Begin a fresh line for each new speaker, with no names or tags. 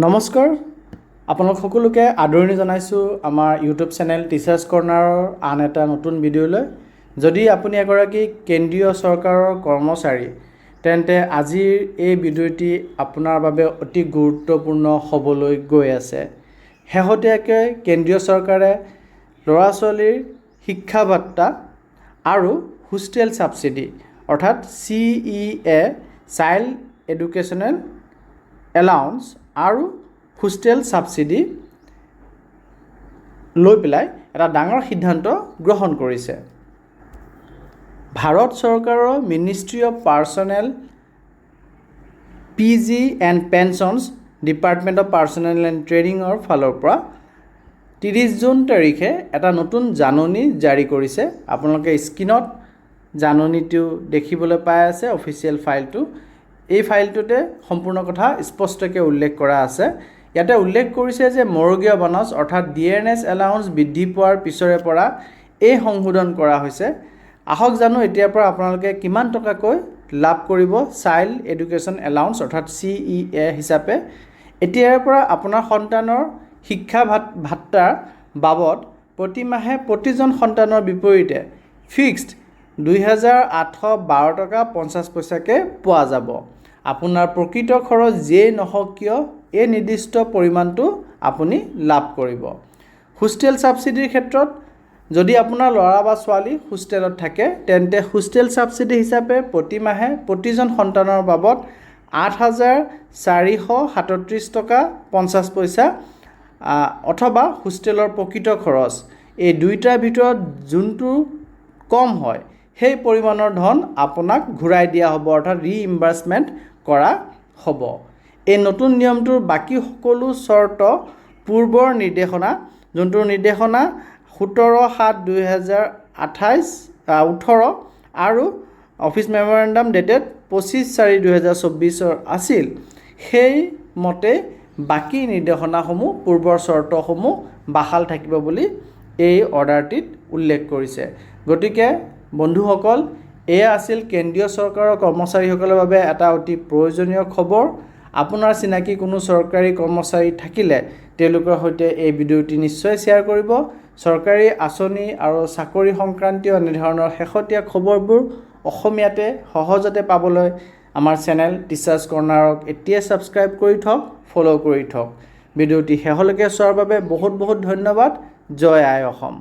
নমস্কাৰ আপোনালোক সকলোকে আদৰণি জনাইছোঁ আমাৰ ইউটিউব চেনেল টিচাৰ্ছ কৰ্ণাৰৰ আন এটা নতুন ভিডিঅ'লৈ। যদি আপুনি এগৰাকী কেন্দ্ৰীয় চৰকাৰৰ কৰ্মচাৰী তেন্তে আজিৰ এই ভিডিঅ'টি আপোনাৰ বাবে অতি গুৰুত্বপূৰ্ণ হ'বলৈ গৈ আছে। শেহতীয়াকৈ কেন্দ্ৰীয় চৰকাৰে ল'ৰা ছোৱালীৰ শিক্ষা ভাত্তা আৰু হোষ্টেল ছাবচিডি অৰ্থাৎ CEA চাইল্ড এডুকেশ্যনেল এলাউন্স আৰু হোষ্টেল ছাবচিডি লৈ পেলাই এটা ডাঙৰ সিদ্ধান্ত গ্ৰহণ কৰিছে। ভাৰত চৰকাৰৰ ministry of personnel PG and pensions department of personnel and ট্ৰেইনিঙৰ ফালৰ পৰা 30 জুন তাৰিখে এটা নতুন জাননী জাৰি কৰিছে। আপোনালোকে স্ক্ৰীনত জাননীটো দেখিবলৈ পাই আছে, অফিচিয়েল ফাইলটো। এই ফাইলটোতে সম্পূৰ্ণ কথা স্পষ্টকৈ উল্লেখ কৰা আছে। ইয়াতে উল্লেখ কৰিছে যে মৰগীয় বনজ অৰ্থাৎ DNS এলাউন্স বৃদ্ধি পোৱাৰ পিছৰে পৰা এই সংশোধন কৰা হৈছে। আহক জানো এতিয়াৰ পৰা আপোনালোকে কিমান টকাকৈ লাভ কৰিব চাইল্ড এডুকেশ্যন এলাউন্স অৰ্থাৎ CEA হিচাপে। এতিয়াৰ পৰা আপোনাৰ সন্তানৰ শিক্ষা ভাত্তাৰ বাবদ প্ৰতি মাহে প্ৰতিজন সন্তানৰ বিপৰীতে ফিক্সড 2812 টকা 50 পইচাকৈ পোৱা যাব। আপোনাৰ প্ৰকৃত খৰচ যিয়েই নহওক কিয় এই নিৰ্দিষ্ট পৰিমাণটো আপুনি লাভ কৰিব। হোষ্টেল ছাবচিডিৰ ক্ষেত্ৰত যদি আপোনাৰ ল'ৰা বা ছোৱালী হোষ্টেলত থাকে তেন্তে হোষ্টেল ছাবচিডি হিচাপে প্ৰতি মাহে প্ৰতিজন সন্তানৰ বাবদ 8437 টকা 50 পইচা অথবা হোষ্টেলৰ প্ৰকৃত খৰচ এই দুইটাৰ ভিতৰত যোনটো কম হয় সেই পৰিমাণৰ ধন আপোনাক ঘূৰাই দিয়া হ'ব অৰ্থাৎ ৰিইম্বাৰ্চমেণ্ট কৰা হ'ব। এই নতুন নিয়মটোৰ বাকী সকলো চৰ্ত পূৰ্বৰ নিৰ্দেশনা যোনটো নিৰ্দেশনা 17/7/2018 আৰু অফিচ মেমৰেণ্ডাম ডেটেড 25/4/2024 আছিল, সেইমতে বাকী নিৰ্দেশনাসমূহ পূৰ্বৰ চৰ্তসমূহ বাহাল থাকিব বুলি এই অৰ্ডাৰটিত উল্লেখ কৰিছে। গতিকে বন্ধুসকল, এয়া আছিল কেন্দ্ৰীয় চৰকাৰৰ কৰ্মচাৰীসকলৰ বাবে এটা অতি প্ৰয়োজনীয় খবৰ। আপোনাৰ চিনাকি কোনো চৰকাৰী কৰ্মচাৰী থাকিলে তেওঁলোকৰ সৈতে এই ভিডিঅ'টি নিশ্চয় শ্বেয়াৰ কৰিব। চৰকাৰী আঁচনি আৰু চাকৰি সংক্ৰান্তীয় এনেধৰণৰ শেহতীয়া খবৰবোৰ অসমীয়াতে সহজতে পাবলৈ আমাৰ চেনেল টিচাৰ্ছ কৰ্ণাৰক এতিয়াই ছাবস্ক্ৰাইব কৰি থওক, ফ'ল' কৰি থওক। ভিডিঅ'টি শেষলৈকে চোৱাৰ বাবে বহুত বহুত ধন্যবাদ। জয় আই অসম।